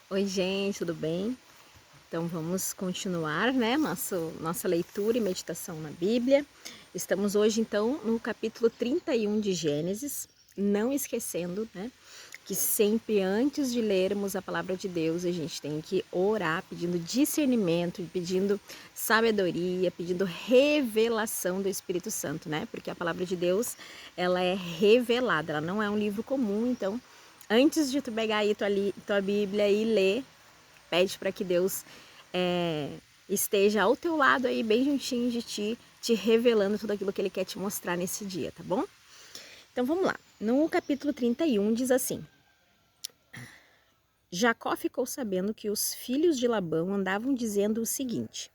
Oi, gente, tudo bem? Então vamos continuar, né, nossa leitura e meditação na Bíblia. Estamos hoje, então, no capítulo 31 de Gênesis, não esquecendo, né, que sempre antes de lermos a palavra de Deus, a gente tem que orar pedindo discernimento, pedindo sabedoria, pedindo revelação do Espírito Santo, né? Porque a palavra de Deus, ela é revelada, ela não é um livro comum, então antes de tu pegar aí tua Bíblia e ler, pede para que Deus esteja ao teu lado aí, bem juntinho de ti, te revelando tudo aquilo que Ele quer te mostrar nesse dia, tá bom? Então vamos lá. No capítulo 31 diz assim: Jacó ficou sabendo que os filhos de Labão andavam dizendo o seguinte: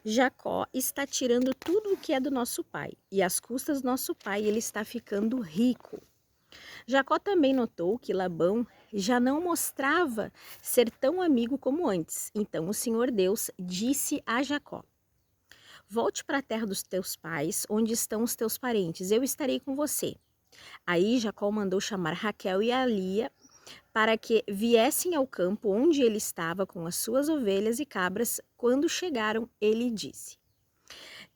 Jacó está tirando tudo o que é do nosso pai, e às custas do nosso pai ele está ficando rico. Jacó também notou que Labão já não mostrava ser tão amigo como antes. Então o Senhor Deus disse a Jacó: Volte para a terra dos teus pais, onde estão os teus parentes, eu estarei com você. Aí Jacó mandou chamar Raquel e a Lia para que viessem ao campo onde ele estava com as suas ovelhas e cabras. Quando chegaram, ele disse: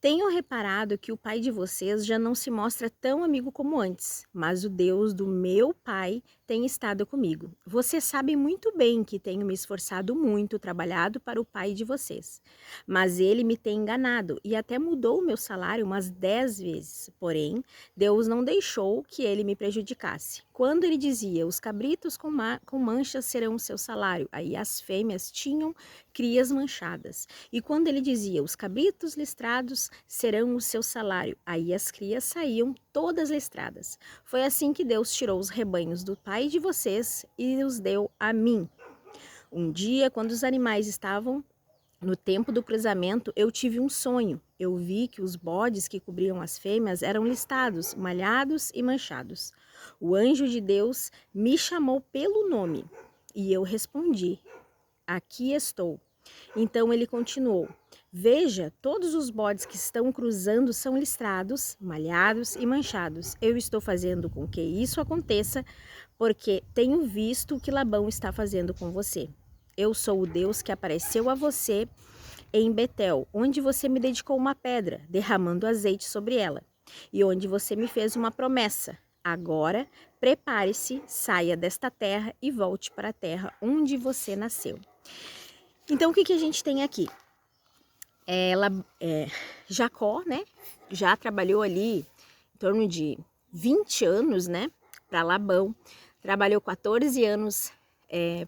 Tenho reparado que o pai de vocês já não se mostra tão amigo como antes, mas o Deus do meu pai tem estado comigo. Vocês sabem muito bem que tenho me esforçado muito, trabalhado para o pai de vocês. Mas ele me tem enganado e até mudou o meu salário umas 10 vezes. Porém, Deus não deixou que ele me prejudicasse. Quando ele dizia, os cabritos com manchas serão o seu salário, aí as fêmeas tinham crias manchadas. E quando ele dizia, os cabritos listrados serão o seu salário, aí as crias saíam todas listradas. Foi assim que Deus tirou os rebanhos do pai de vocês e os deu a mim. Um dia, quando os animais estavam no tempo do cruzamento, eu tive um sonho. Eu vi que os bodes que cobriam as fêmeas eram listados, malhados e manchados. O anjo de Deus me chamou pelo nome e eu respondi: Aqui estou. Então ele continuou: Veja, todos os bodes que estão cruzando são listrados, malhados e manchados. Eu estou fazendo com que isso aconteça, porque tenho visto o que Labão está fazendo com você. Eu sou o Deus que apareceu a você em Betel, onde você me dedicou uma pedra, derramando azeite sobre ela, e onde você me fez uma promessa. Agora, prepare-se, saia desta terra e volte para a terra onde você nasceu. Então, o que a gente tem aqui? Jacó, né, já trabalhou ali em torno de 20 anos, né, para Labão. Trabalhou 14 anos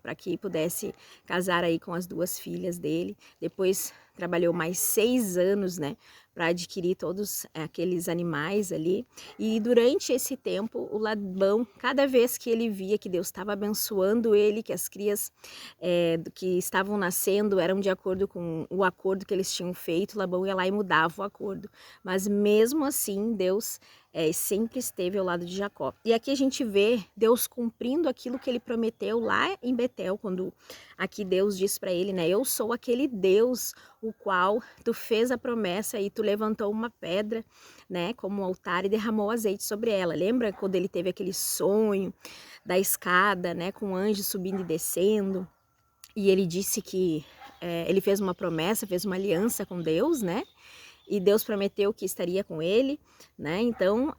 para que pudesse casar aí com as duas filhas dele. Depois trabalhou mais 6 anos, né, para adquirir todos aqueles animais ali. E durante esse tempo, o Labão, cada vez que ele via que Deus estava abençoando ele, que as crias que estavam nascendo eram de acordo com o acordo que eles tinham feito, Labão ia lá e mudava o acordo. Mas mesmo assim, Deus sempre esteve ao lado de Jacó. E aqui a gente vê Deus cumprindo aquilo que ele prometeu lá em Betel, quando aqui Deus diz para ele, né? Eu sou aquele Deus o qual tu fez a promessa e tu levantou uma pedra, né? Como um altar e derramou azeite sobre ela. Lembra quando ele teve aquele sonho da escada, né? Com o anjo subindo e descendo. E ele disse que ele fez uma promessa, fez uma aliança com Deus, né? E Deus prometeu que estaria com ele, né? Então,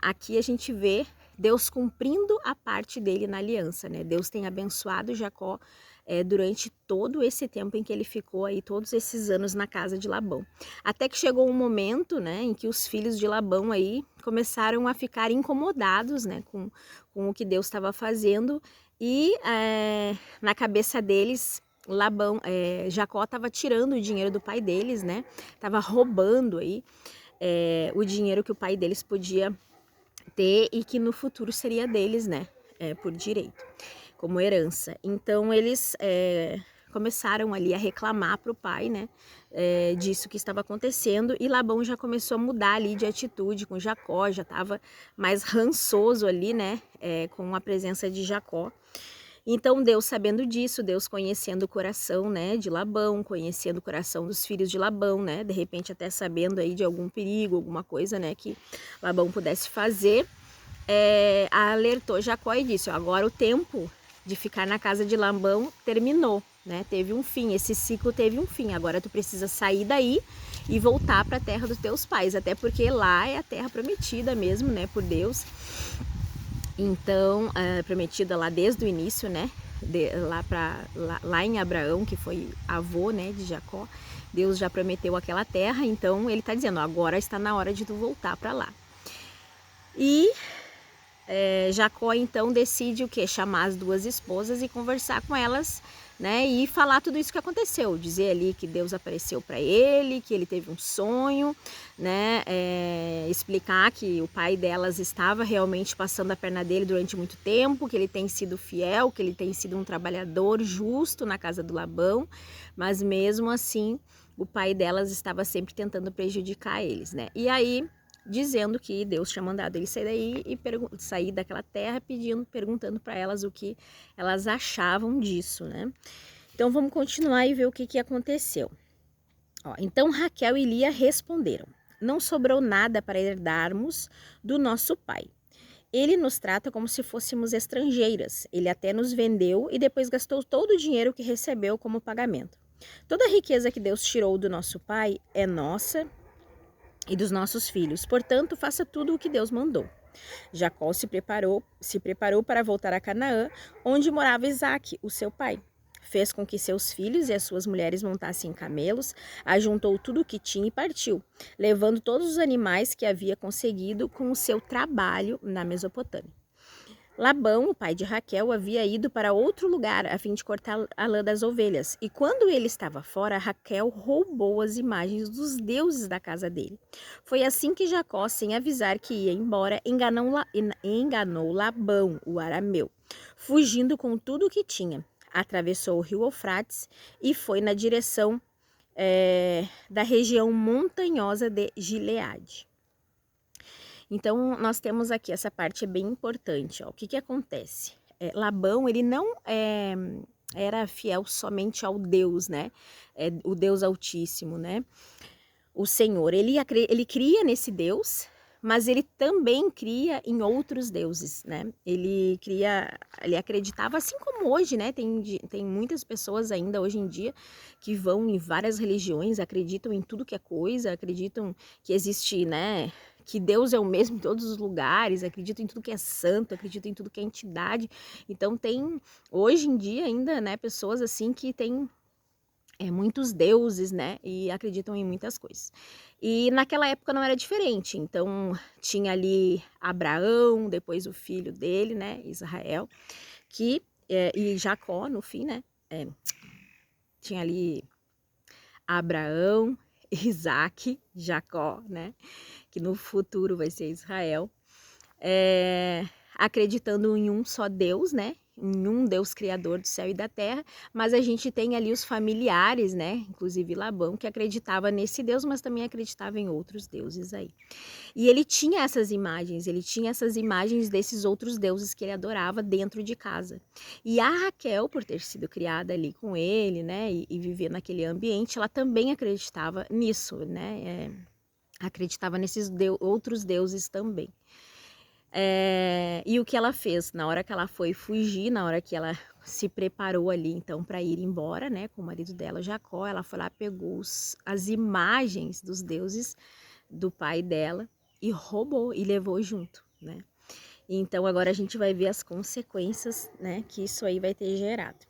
aqui a gente vê Deus cumprindo a parte dele na aliança, né? Deus tem abençoado Jacó durante todo esse tempo em que ele ficou aí, todos esses anos na casa de Labão. Até que chegou um momento, né, em que os filhos de Labão aí começaram a ficar incomodados, né, com o que Deus estava fazendo e na cabeça deles Jacó estava tirando o dinheiro do pai deles, né? Tava roubando aí o dinheiro que o pai deles podia ter e que no futuro seria deles, né? Por direito, como herança. Então eles começaram ali a reclamar para o pai, né? Disso que estava acontecendo, e Labão já começou a mudar ali de atitude com Jacó, já estava mais rançoso ali, né? Com a presença de Jacó. Então Deus, sabendo disso, Deus conhecendo o coração, né, de Labão, conhecendo o coração dos filhos de Labão, né, de repente até sabendo aí de algum perigo, alguma coisa, né, que Labão pudesse fazer, alertou Jacó e disse: agora o tempo de ficar na casa de Labão terminou, né? Teve um fim, esse ciclo teve um fim. Agora tu precisa sair daí e voltar para a terra dos teus pais, até porque lá é a terra prometida mesmo, né, por Deus. Então, prometida lá desde o início, né? Lá em Abraão, que foi avô, né, de Jacó, Deus já prometeu aquela terra, então ele está dizendo, agora está na hora de tu voltar para lá. E Jacó então decide o quê? Chamar as duas esposas e conversar com elas, né? E falar tudo isso que aconteceu, dizer ali que Deus apareceu para ele, que ele teve um sonho, né? Explicar que o pai delas estava realmente passando a perna dele durante muito tempo, que ele tem sido fiel, que ele tem sido um trabalhador justo na casa do Labão, mas mesmo assim o pai delas estava sempre tentando prejudicar eles, né? E aí dizendo que Deus tinha mandado ele sair daí e sair daquela terra, perguntando para elas o que elas achavam disso, né? Então vamos continuar e ver o que aconteceu. Então Raquel e Lia responderam: não sobrou nada para herdarmos do nosso pai. Ele nos trata como se fôssemos estrangeiras. Ele até nos vendeu e depois gastou todo o dinheiro que recebeu como pagamento. Toda a riqueza que Deus tirou do nosso pai é nossa e dos nossos filhos. Portanto, faça tudo o que Deus mandou. Jacó se preparou para voltar a Canaã, onde morava Isaque, o seu pai. Fez com que seus filhos e as suas mulheres montassem camelos, ajuntou tudo o que tinha e partiu, levando todos os animais que havia conseguido com o seu trabalho na Mesopotâmia. Labão, o pai de Raquel, havia ido para outro lugar a fim de cortar a lã das ovelhas. E quando ele estava fora, Raquel roubou as imagens dos deuses da casa dele. Foi assim que Jacó, sem avisar que ia embora, enganou Labão, o arameu, fugindo com tudo o que tinha. Atravessou o rio Eufrates e foi na direção da região montanhosa de Gileade. Então, nós temos aqui, essa parte é bem importante. Ó. O que acontece? Labão, ele não era fiel somente ao Deus, né? O Deus Altíssimo, né? O Senhor. Ele cria nesse Deus, mas ele também cria em outros deuses, né? Ele acreditava, assim como hoje, né? Tem muitas pessoas ainda hoje em dia que vão em várias religiões, acreditam em tudo que é coisa, acreditam que existe, né? Que Deus é o mesmo em todos os lugares, acredita em tudo que é santo, acredita em tudo que é entidade. Então tem, hoje em dia ainda, né, pessoas assim que têm muitos deuses, né, e acreditam em muitas coisas. E naquela época não era diferente, então tinha ali Abraão, depois o filho dele, né, Israel, e Jacó no fim, né, tinha ali Abraão, Isaac, Jacó, né, que no futuro vai ser Israel, acreditando em um só Deus, né, em um Deus criador do céu e da terra, mas a gente tem ali os familiares, né, inclusive Labão, que acreditava nesse Deus, mas também acreditava em outros deuses aí. E ele tinha essas imagens desses outros deuses que ele adorava dentro de casa. E a Raquel, por ter sido criada ali com ele, né, e viver naquele ambiente, ela também acreditava nisso, né, acreditava nesses outros deuses também. E o que ela fez? Na hora que ela foi fugir, na hora que ela se preparou ali então para ir embora, né, com o marido dela, Jacó, ela foi lá, pegou as imagens dos deuses do pai dela e roubou e levou junto, né? Então agora a gente vai ver as consequências, né, que isso aí vai ter gerado.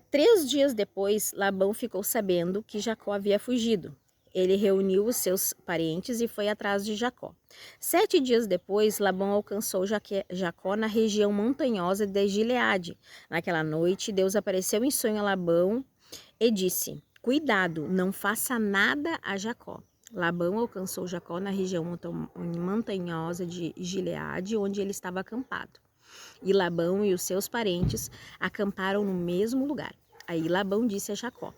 3 dias depois, Labão ficou sabendo que Jacó havia fugido. Ele reuniu os seus parentes e foi atrás de Jacó. 7 dias depois, Labão alcançou Jacó na região montanhosa de Gileade. Naquela noite, Deus apareceu em sonho a Labão e disse: cuidado, não faça nada a Jacó. Labão alcançou Jacó na região montanhosa de Gileade, onde ele estava acampado. E Labão e os seus parentes acamparam no mesmo lugar. Aí Labão disse a Jacó: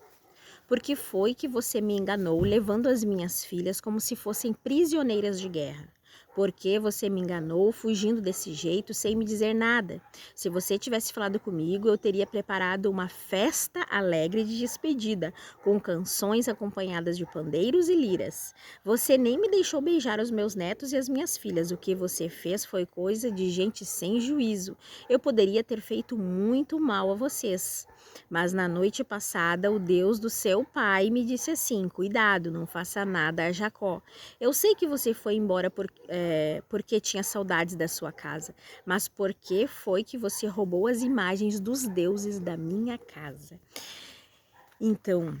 por que foi que você me enganou, levando as minhas filhas como se fossem prisioneiras de guerra? Porque você me enganou, fugindo desse jeito, sem me dizer nada. Se você tivesse falado comigo, eu teria preparado uma festa alegre de despedida, com canções acompanhadas de pandeiros e liras. Você nem me deixou beijar os meus netos e as minhas filhas. O que você fez foi coisa de gente sem juízo. Eu poderia ter feito muito mal a vocês. Mas na noite passada, o Deus do seu pai me disse assim: cuidado, não faça nada a Jacó. Eu sei que você foi embora porque tinha saudades da sua casa, mas por que foi que você roubou as imagens dos deuses da minha casa? Então,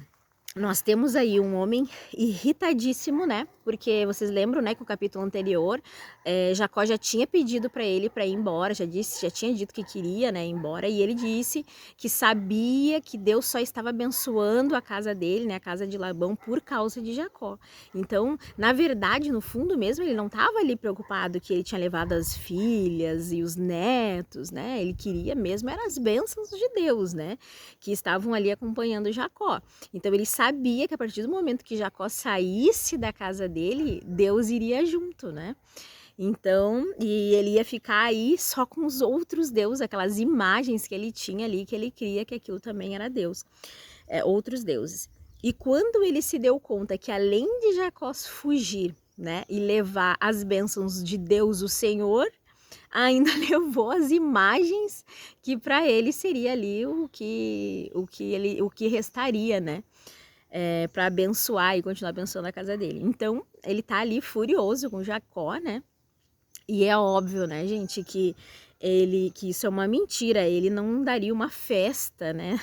nós temos aí um homem irritadíssimo, né? Porque vocês lembram, né, que o capítulo anterior, Jacó já tinha pedido para ele para ir embora, já tinha dito que queria, né, ir embora, e ele disse que sabia que Deus só estava abençoando a casa dele, né, a casa de Labão, por causa de Jacó. Então, na verdade, no fundo mesmo, ele não estava ali preocupado que ele tinha levado as filhas e os netos, né? Ele queria mesmo eram as bênçãos de Deus, né, que estavam ali acompanhando Jacó. Então ele sabia que a partir do momento que Jacó saísse da casa dele, Deus iria junto, né? Então, e ele ia ficar aí só com os outros deuses, aquelas imagens que ele tinha ali, que ele cria que aquilo também era Deus, outros deuses. E quando ele se deu conta que além de Jacó fugir, né, e levar as bênçãos de Deus, o Senhor, ainda levou as imagens que para ele seria ali o que restaria, né? Para abençoar e continuar abençoando a casa dele. Então, ele tá ali furioso com Jacó, né? E é óbvio, né, gente, que isso é uma mentira. Ele não daria uma festa, né,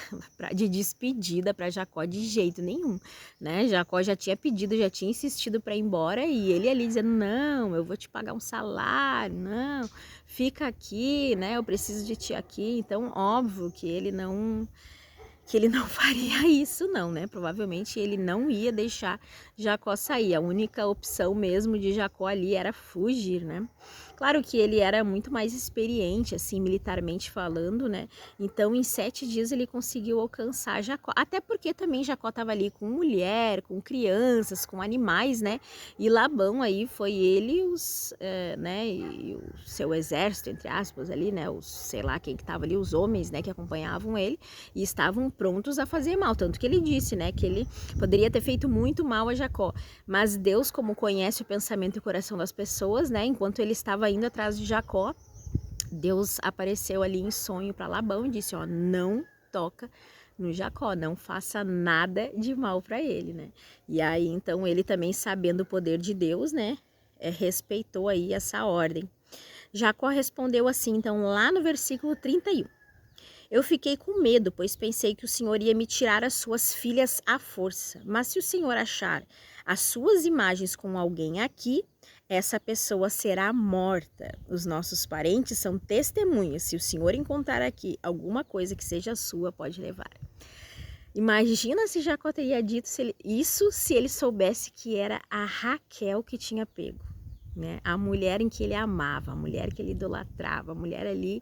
de despedida para Jacó de jeito nenhum, né? Jacó já tinha pedido, já tinha insistido para ir embora e ele ali dizendo: "Não, eu vou te pagar um salário, não, fica aqui, né? Eu preciso de ti aqui". Então, óbvio que ele não faria isso não, né? Provavelmente ele não ia deixar Jacó sair. A única opção mesmo de Jacó ali era fugir, né? Claro que ele era muito mais experiente, assim, militarmente falando, né? Então, em 7 dias ele conseguiu alcançar Jacó. Até porque também Jacó estava ali com mulher, com crianças, com animais, né? E Labão aí foi ele né? E o seu exército, entre aspas, ali, né? Os, sei lá quem que estava ali, os homens, né? Que acompanhavam ele e estavam prontos a fazer mal. Tanto que ele disse, né? Que ele poderia ter feito muito mal a Jacó. Mas Deus, como conhece o pensamento e o coração das pessoas, né? Enquanto ele estava indo atrás de Jacó, Deus apareceu ali em sonho para Labão e disse: ó, não toca no Jacó, não faça nada de mal para ele, né? E aí, então, ele também, sabendo o poder de Deus, né? Respeitou aí essa ordem. Jacó respondeu assim, então, lá no versículo 31. Eu fiquei com medo, pois pensei que o Senhor ia me tirar as suas filhas à força. Mas se o Senhor achar as suas imagens com alguém aqui, essa pessoa será morta. Os nossos parentes são testemunhas. Se o Senhor encontrar aqui alguma coisa que seja sua, pode levar. Imagina se Jacó teria dito isso se ele soubesse que era a Raquel que tinha pego, né? A mulher em que ele amava, a mulher que ele idolatrava, a mulher ali,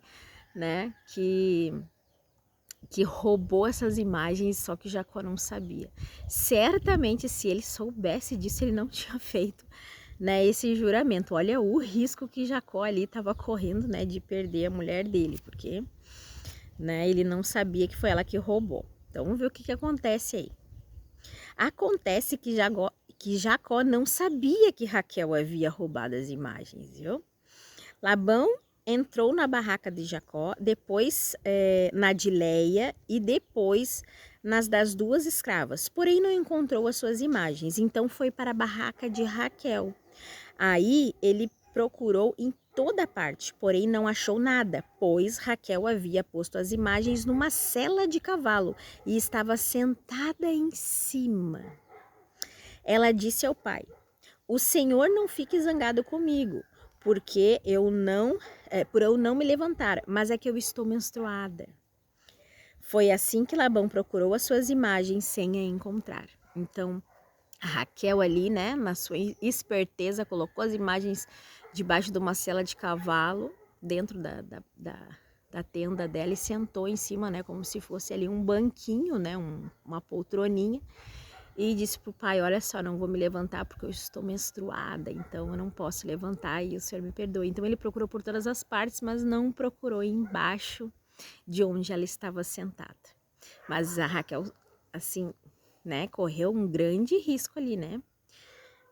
né, que roubou essas imagens, só que Jacó não sabia. Certamente, se ele soubesse disso, ele não tinha feito, né, esse juramento. Olha o risco que Jacó ali estava correndo, né, de perder a mulher dele, porque, né, ele não sabia que foi ela que roubou. Então, vamos ver o que acontece aí. Acontece que Jacó não sabia que Raquel havia roubado as imagens, viu? Labão entrou na barraca de Jacó, depois na de Leia e depois nas das 2 escravas. Porém, não encontrou as suas imagens, então foi para a barraca de Raquel. Aí ele procurou em toda parte, porém não achou nada, pois Raquel havia posto as imagens numa sela de cavalo e estava sentada em cima. Ela disse ao pai: o Senhor não fique zangado comigo, porque por eu não me levantar, mas é que eu estou menstruada. Foi assim que Labão procurou as suas imagens sem a encontrar. Então, a Raquel ali, né, na sua esperteza, colocou as imagens debaixo de uma sela de cavalo, dentro da tenda dela, e sentou em cima, né, como se fosse ali um banquinho, né, uma poltroninha. e disse para o pai, olha só, não vou me levantar porque eu estou menstruada, então eu não posso levantar e o Senhor me perdoe. Então ele procurou por todas as partes, mas não procurou embaixo de onde ela estava sentada. Mas a Raquel, assim, né, correu um grande risco ali, né?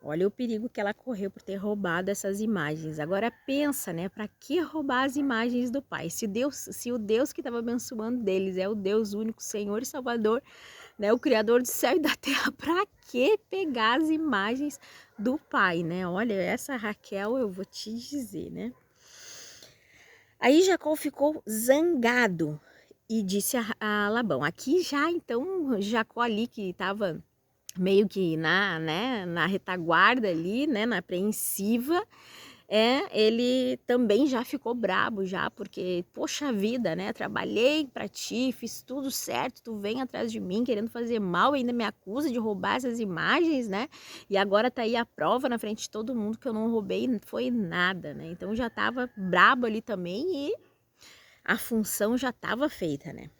Olha o perigo que ela correu por ter roubado essas imagens. Agora pensa, né? Para que roubar as imagens do Pai? Se o Deus que estava abençoando deles é o Deus único, Senhor e Salvador, né? O Criador do céu e da terra, para que pegar as imagens do Pai, né? Olha, essa Raquel eu vou te dizer, né? Aí Jacó ficou zangado e disse a Labão. Aqui já então Jacó ali que estava meio que na retaguarda ali, né, na apreensiva, ele também já ficou brabo já, porque, poxa vida, né, trabalhei pra ti, fiz tudo certo, tu vem atrás de mim querendo fazer mal, ainda me acusa de roubar essas imagens, né, e agora tá aí a prova na frente de todo mundo que eu não roubei, foi nada, né, então já tava brabo ali também e a função já tava feita, né.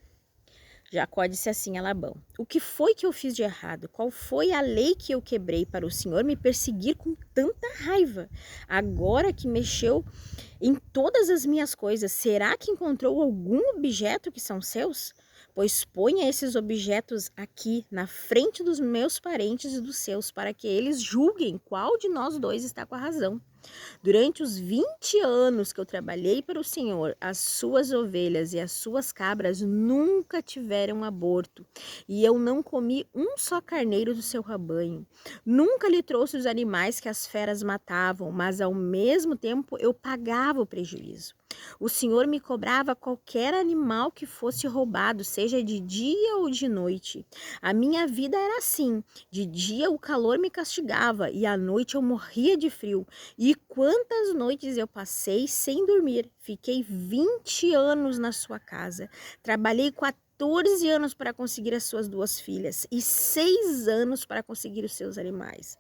Jacó disse assim a Labão: O que foi que eu fiz de errado? Qual foi a lei que eu quebrei para o Senhor me perseguir com tanta raiva? Agora que mexeu em todas as minhas coisas, será que encontrou algum objeto que são seus? Pois ponha esses objetos aqui na frente dos meus parentes e dos seus, para que eles julguem qual de nós dois está com a razão. Durante os 20 anos que eu trabalhei para o Senhor, as suas ovelhas e as suas cabras nunca tiveram aborto, e eu não comi um só carneiro do seu rebanho. Nunca lhe trouxe os animais que as feras matavam, mas ao mesmo tempo eu pagava o prejuízo. O Senhor me cobrava qualquer animal que fosse roubado, seja de dia ou de noite. A minha vida era assim: de dia o calor me castigava e à noite eu morria de frio. E quantas noites eu passei sem dormir? Fiquei 20 anos na sua casa. Trabalhei 14 anos para conseguir as suas 2 filhas e 6 anos para conseguir os seus animais.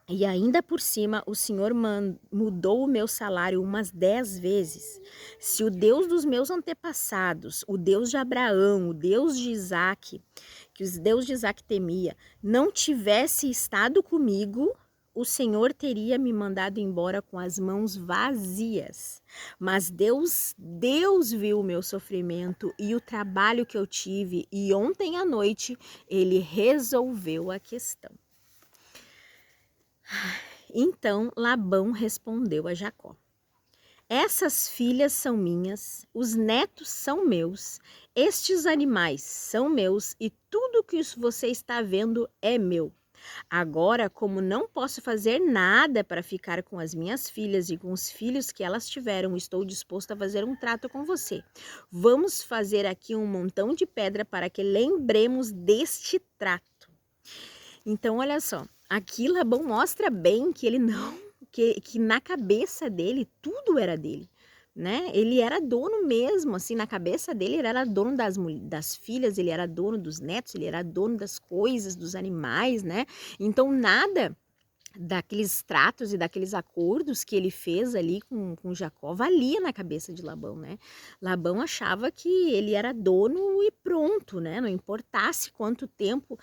E ainda por cima, o Senhor mudou o meu salário umas 10 vezes. Se o Deus dos meus antepassados, o Deus de Abraão, o Deus de Isaac, que os Deus de Isaac temia, não tivesse estado comigo, o Senhor teria me mandado embora com as mãos vazias. Mas Deus viu o meu sofrimento e o trabalho que eu tive, e ontem à noite ele resolveu a questão. Então Labão respondeu a Jacó: Essas filhas são minhas, os netos são meus, estes animais são meus e tudo que você está vendo é meu. Agora, como não posso fazer nada para ficar com as minhas filhas e com os filhos que elas tiveram, estou disposto a fazer um trato com você. Vamos fazer aqui um montão de pedra para que lembremos deste trato. Então, olha só, aqui Labão mostra bem que ele não, que na cabeça dele tudo era dele, né? Ele era dono mesmo, assim, na cabeça dele ele era dono das filhas, ele era dono dos netos, ele era dono das coisas, dos animais, né? Então nada daqueles tratos e daqueles acordos que ele fez ali com Jacó valia na cabeça de Labão, né? Labão achava que ele era dono e pronto, né? Não importasse quanto tempo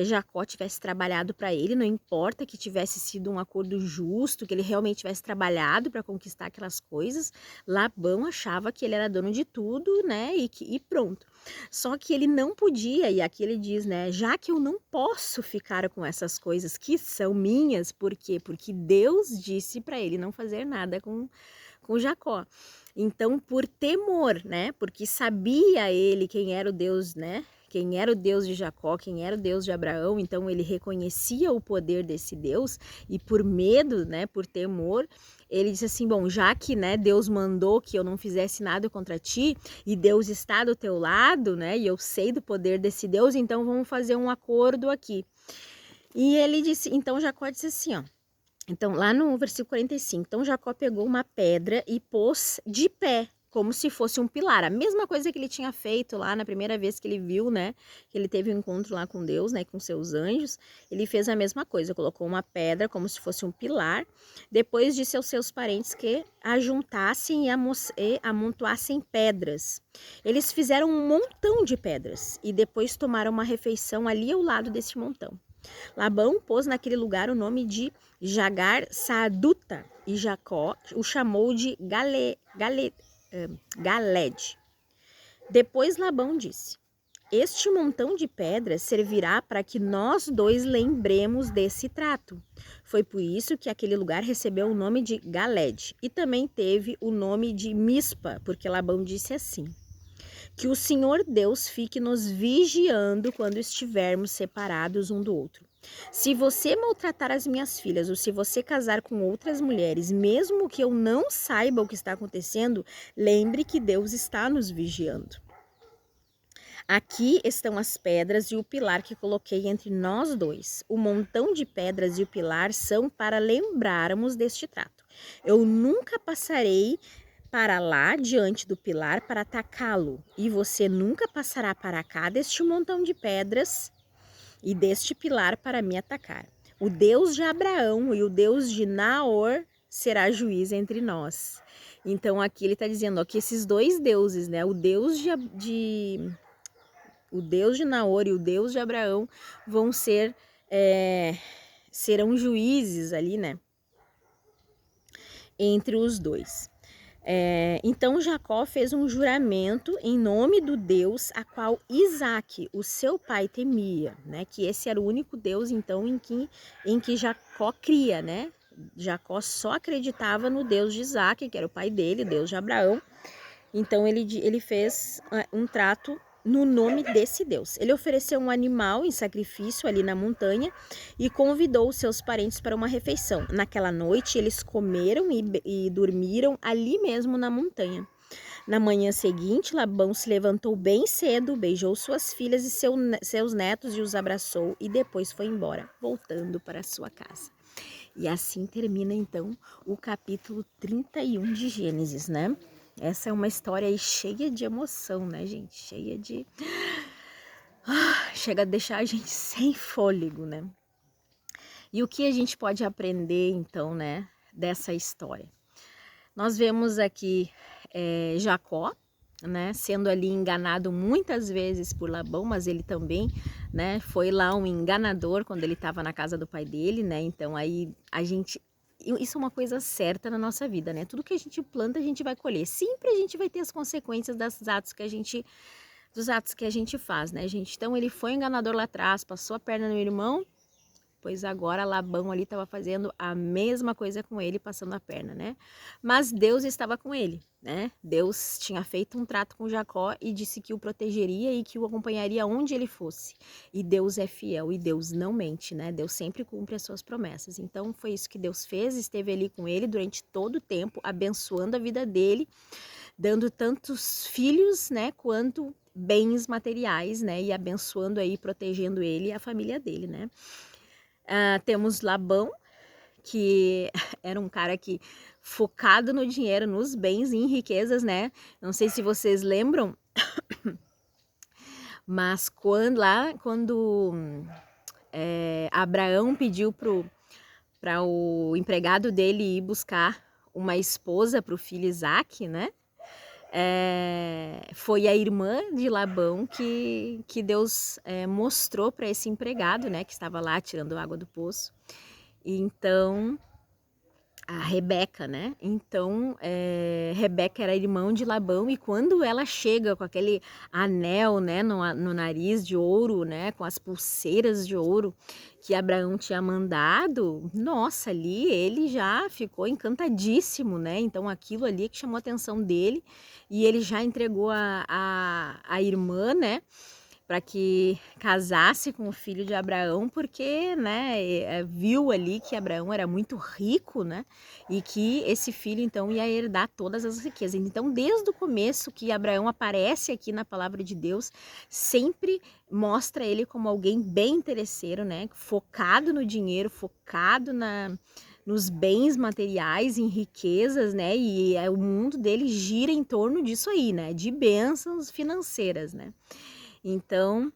Jacó tivesse trabalhado para ele, não importa que tivesse sido um acordo justo, que ele realmente tivesse trabalhado para conquistar aquelas coisas, Labão achava que ele era dono de tudo, né? E pronto. Só que ele não podia, e aqui ele diz, né? Já que eu não posso ficar com essas coisas que são minhas, por quê? Porque Deus disse para ele não fazer nada com Jacó. Então, por temor, né? Porque sabia ele quem era o Deus, né? Quem era o Deus de Jacó, quem era o Deus de Abraão, então ele reconhecia o poder desse Deus e por medo, né, por temor, ele disse assim, bom, já que, né, Deus mandou que eu não fizesse nada contra ti e Deus está do teu lado, né, e eu sei do poder desse Deus, então vamos fazer um acordo aqui. E ele disse, então Jacó disse assim, ó, então lá no versículo 45, então Jacó pegou uma pedra e pôs de pé, como se fosse um pilar, a mesma coisa que ele tinha feito lá na primeira vez que ele viu, né, que ele teve um encontro lá com Deus, né, com seus anjos, ele fez a mesma coisa, colocou uma pedra como se fosse um pilar, depois disse aos seus parentes que ajuntassem e amontoassem pedras. Eles fizeram um montão de pedras e depois tomaram uma refeição ali ao lado desse montão. Labão pôs naquele lugar o nome de Jagar-Saaduta e Jacó o chamou de Galede. Depois Labão disse: este montão de pedras servirá para que nós dois lembremos desse trato. Foi por isso que aquele lugar recebeu o nome de Galede e também teve o nome de Mispa, porque Labão disse assim: que o Senhor Deus fique nos vigiando quando estivermos separados um do outro. Se você maltratar as minhas filhas ou se você casar com outras mulheres, mesmo que eu não saiba o que está acontecendo, lembre que Deus está nos vigiando. Aqui estão as pedras e o pilar que coloquei entre nós dois. O montão de pedras e o pilar são para lembrarmos deste trato. Eu nunca passarei para lá diante do pilar para atacá-lo, e você nunca passará para cá deste montão de pedras e deste pilar para me atacar. O Deus de Abraão e o Deus de Naor será juiz entre nós. Então aqui ele está dizendo, ó, que esses dois deuses, né, o Deus de Naor e o Deus de Abraão vão serão juízes ali, né, entre os dois. Então Jacó fez um juramento em nome do Deus a qual Isaque, o seu pai, temia, né? Que esse era o único Deus então em que Jacó cria, né? Jacó só acreditava no Deus de Isaque, que era o pai dele, Deus de Abraão. Então ele fez um trato no nome desse Deus. Ele ofereceu um animal em sacrifício ali na montanha e convidou seus parentes para uma refeição. Naquela noite eles comeram e dormiram ali mesmo na montanha. Na manhã seguinte, Labão se levantou bem cedo, beijou suas filhas e seus netos e os abraçou e depois foi embora, voltando para sua casa. E assim termina então o capítulo 31 de Gênesis, né? Essa é uma história aí cheia de emoção, né, gente? Chega a deixar a gente sem fôlego, né? E o que a gente pode aprender, então, né, dessa história? Nós vemos aqui Jacó, né, sendo ali enganado muitas vezes por Labão, mas ele também, né, foi lá um enganador quando ele estava na casa do pai dele, né? Então aí isso é uma coisa certa na nossa vida, né? Tudo que a gente planta, a gente vai colher. Sempre a gente vai ter as consequências dos atos que a gente faz, né, gente? Então ele foi enganador lá atrás, passou a perna no irmão, pois agora Labão ali estava fazendo a mesma coisa com ele, passando a perna, né? Mas Deus estava com ele, né? Deus tinha feito um trato com Jacó e disse que o protegeria e que o acompanharia onde ele fosse. E Deus é fiel e Deus não mente, né? Deus sempre cumpre as suas promessas. Então foi isso que Deus fez, esteve ali com ele durante todo o tempo, abençoando a vida dele, dando tantos filhos, né, quanto bens materiais, né? E abençoando aí, protegendo ele e a família dele, né? Temos Labão, que era um cara que focado no dinheiro, nos bens e em riquezas, né? Não sei se vocês lembram, mas quando Abraão pediu para o empregado dele ir buscar uma esposa para o filho Isaque, né? Foi a irmã de Labão que Deus mostrou para esse empregado, né, que estava lá tirando água do poço. E então a Rebeca, né? Então Rebeca era irmã de Labão e quando ela chega com aquele anel, né, no nariz de ouro, né, com as pulseiras de ouro que Abraão tinha mandado, nossa, ali ele já ficou encantadíssimo, né? Então aquilo ali que chamou a atenção dele e ele já entregou a irmã, né, para que casasse com o filho de Abraão, porque, né, viu ali que Abraão era muito rico, né, e que esse filho então ia herdar todas as riquezas. Então, desde o começo que Abraão aparece aqui na palavra de Deus, sempre mostra ele como alguém bem interesseiro, né, focado no dinheiro, focado nos bens materiais, em riquezas, né, e o mundo dele gira em torno disso aí, né, de bênçãos financeiras, né. Então,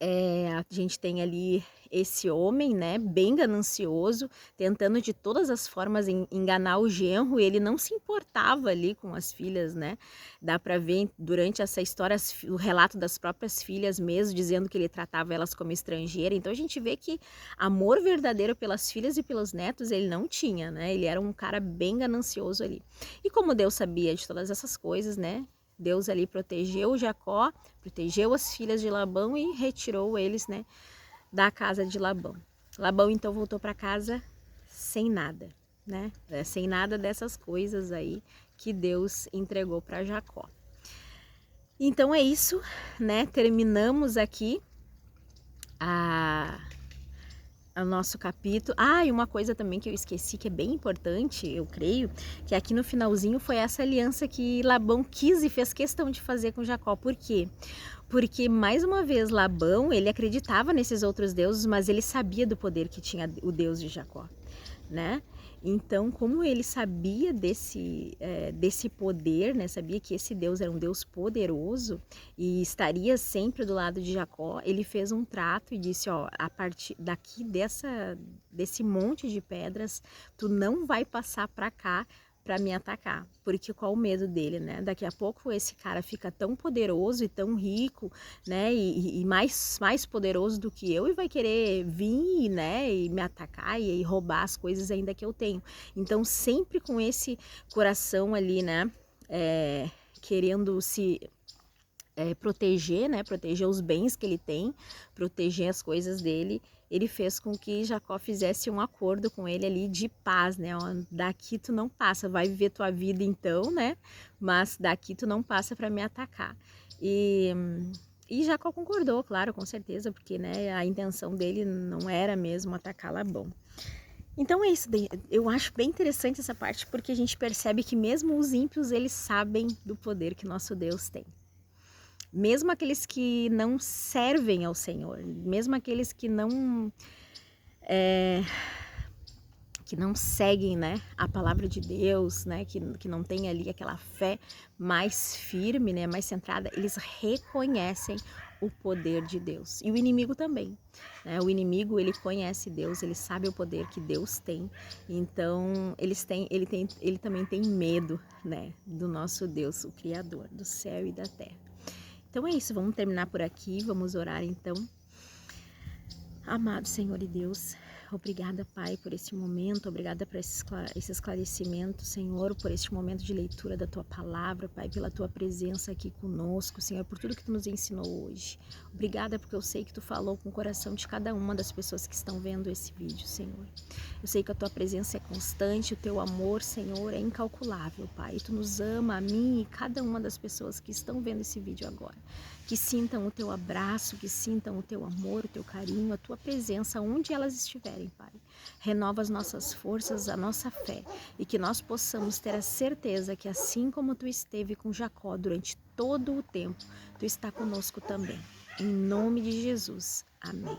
A gente tem ali esse homem, né, bem ganancioso, tentando de todas as formas enganar o genro, e ele não se importava ali com as filhas, né? Dá para ver durante essa história o relato das próprias filhas mesmo, dizendo que ele tratava elas como estrangeira. Então a gente vê que amor verdadeiro pelas filhas e pelos netos ele não tinha, né? Ele era um cara bem ganancioso ali. E como Deus sabia de todas essas coisas, né? Deus ali protegeu Jacó, protegeu as filhas de Labão e retirou eles, né, da casa de Labão. Labão então voltou para casa sem nada, né? Sem nada dessas coisas aí que Deus entregou para Jacó. Então é isso, né? Terminamos aqui o nosso capítulo. E uma coisa também que eu esqueci, que é bem importante, eu creio, que aqui no finalzinho foi essa aliança que Labão quis e fez questão de fazer com Jacó. Por quê? Porque, mais uma vez, Labão, ele acreditava nesses outros deuses, mas ele sabia do poder que tinha o Deus de Jacó, né? Então, como ele sabia desse poder, né? Sabia que esse Deus era um Deus poderoso e estaria sempre do lado de Jacó, ele fez um trato e disse, ó, a partir daqui desse monte de pedras, tu não vai passar para cá para me atacar, porque qual o medo dele, né? Daqui a pouco esse cara fica tão poderoso e tão rico, né? E mais poderoso do que eu e vai querer vir, né? E me atacar e roubar as coisas ainda que eu tenho. Então sempre com esse coração ali, né? Querendo se proteger, né? Proteger os bens que ele tem, proteger as coisas dele. Ele fez com que Jacó fizesse um acordo com ele ali de paz, né? Ó, daqui tu não passa, vai viver tua vida então, né? Mas daqui tu não passa para me atacar. E Jacó concordou, claro, com certeza, porque, né, a intenção dele não era mesmo atacar Labão. Então é isso, eu acho bem interessante essa parte, porque a gente percebe que mesmo os ímpios, eles sabem do poder que nosso Deus tem. Mesmo aqueles que não servem ao Senhor, mesmo aqueles que não seguem, né, a palavra de Deus, né, que não tem ali aquela fé mais firme, né, mais centrada, eles reconhecem o poder de Deus. E o inimigo também, né? O inimigo, ele conhece Deus, ele sabe o poder que Deus tem. Então, ele também tem medo, né, do nosso Deus, o Criador do céu e da terra. Então é isso, vamos terminar por aqui, vamos orar então. Amado Senhor e Deus, obrigada, Pai, por este momento, obrigada por esse esclarecimento, Senhor, por este momento de leitura da Tua palavra, Pai, pela Tua presença aqui conosco, Senhor, por tudo que Tu nos ensinou hoje. Obrigada porque eu sei que Tu falou com o coração de cada uma das pessoas que estão vendo esse vídeo, Senhor. Eu sei que a Tua presença é constante, o Teu amor, Senhor, é incalculável, Pai. Tu nos ama, a mim e cada uma das pessoas que estão vendo esse vídeo agora. Que sintam o Teu abraço, que sintam o Teu amor, o Teu carinho, a Tua presença onde elas estiverem, Pai. Renova as nossas forças, a nossa fé e que nós possamos ter a certeza que assim como Tu esteve com Jacó durante todo o tempo, Tu está conosco também. Em nome de Jesus. Amém.